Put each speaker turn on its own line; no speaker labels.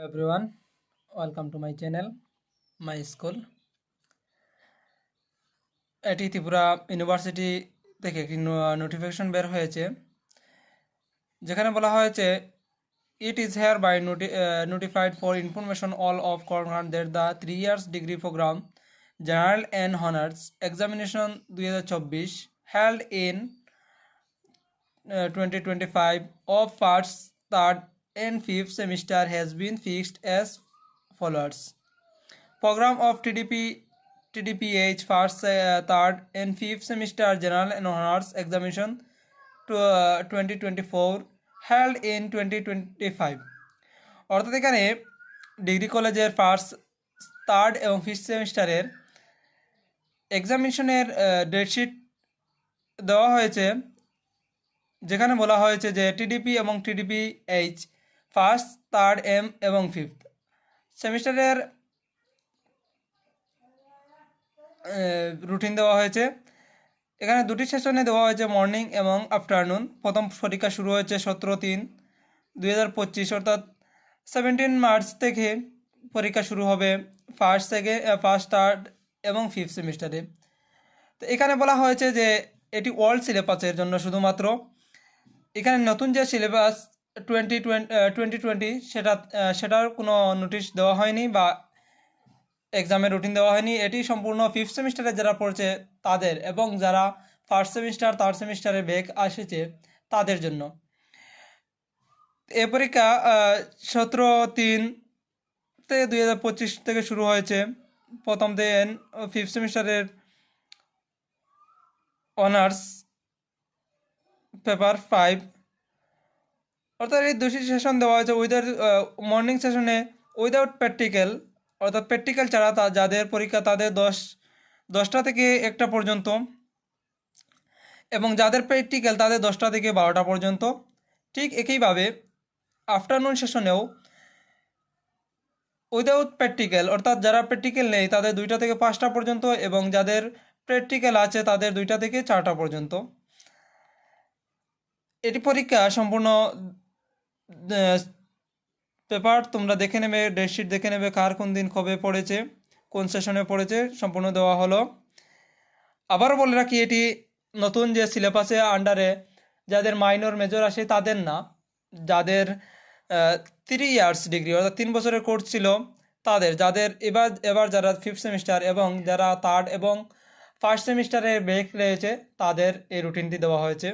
everyone, welcome to my channel, my school. এটি Tripura university থেকে একটি নোটিফিকেশন বের হয়েছে, যেখানে বলা হয়েছে it is hereby notified for information all of concerned that the 3 years degree program General and Honors Examination 2024 held in 2025 of first, third and fifth semester has been fixed as follows. Program of TDPH first, third and fifth semester General and Honors Examination to 2024 held in 2025. অর্থাৎ এখানে degree কলেজের first, third এবং fifth সেমিস্টারের এক্সামিনেশনের ডেটশিট দেওয়া হয়েছে, যেখানে বলা হয়েছে যে টিডিপি এবং টিডিপিএইচ ফার্স্ট, থার্ড এবং ফিফথ সেমিস্টারের রুটিন দেওয়া হয়েছে। এখানে দুটি সেশনে দেওয়া হয়েছে, মর্নিং এবং আফটারনুন। প্রথম পরীক্ষা শুরু হয়েছে 17/3/2025, অর্থাৎ 17 মার্চ থেকে পরীক্ষা শুরু হবে ফার্স্ট, থার্ড এবং ফিফথ সেমিস্টারে। তো এখানে বলা হয়েছে যে এটি ওল্ড সিলেবাসের জন্য শুধুমাত্র। এখানে নতুন যে সিলেবাস 2020 সেটার কোনো নোটিশ দেওয়া হয়নি বা এক্সামের রুটিন দেওয়া হয়নি। এটি সম্পূর্ণ ফিফথ সেমিস্টারে যারা পড়ছে তাদের এবং যারা ফার্স্ট সেমিস্টার, থার্ড সেমিস্টারে ব্যাক আসেছে তাদের জন্য। এই পরীক্ষা 17/3/2025 থেকে শুরু হয়েছে। প্রথম দিন ফিফথ সেমিস্টারের অনার্স পেপার 5, অর্থাৎ এই দুটি সেশন দেওয়া হয়েছে। মর্নিং সেশনে উইদাউট প্র্যাকটিক্যাল, অর্থাৎ প্র্যাকটিক্যাল ছাড়া যাদের পরীক্ষা তাদের 10টা থেকে 1টা পর্যন্ত, এবং যাদের প্র্যাকটিক্যাল তাদের 10টা থেকে 12টা পর্যন্ত। ঠিক একইভাবে আফটারনুন সেশনেও উইদাউট প্র্যাকটিক্যাল, অর্থাৎ যারা প্র্যাকটিক্যাল নেই তাদের 2টা থেকে 5টা পর্যন্ত, এবং যাদের প্র্যাকটিক্যাল আছে তাদের 2টা থেকে 4টা পর্যন্ত। এটি পরীক্ষা সম্পূর্ণ পেপার তোমরা দেখে নেবে, ডেটশিট দেখে নেবে, কার কোন দিন কবে পড়েছে, কোন সেশনে পড়েছে, সম্পূর্ণ দেওয়া হলো। আবারও বলে রাখি, এটি নতুন যে সিলেবাসে আন্ডারে যাদের মাইনর মেজর আসে তাদের না, যাদের 3 ইয়ার্স ডিগ্রি অর্থাৎ 3 বছরের কোর্স ছিল যাদের এবার যারা ফিফথ সেমিস্টার এবং যারা থার্ড এবং ফার্স্ট সেমিস্টারে ব্রেক রয়েছে তাদের এই রুটিনটি দেওয়া হয়েছে।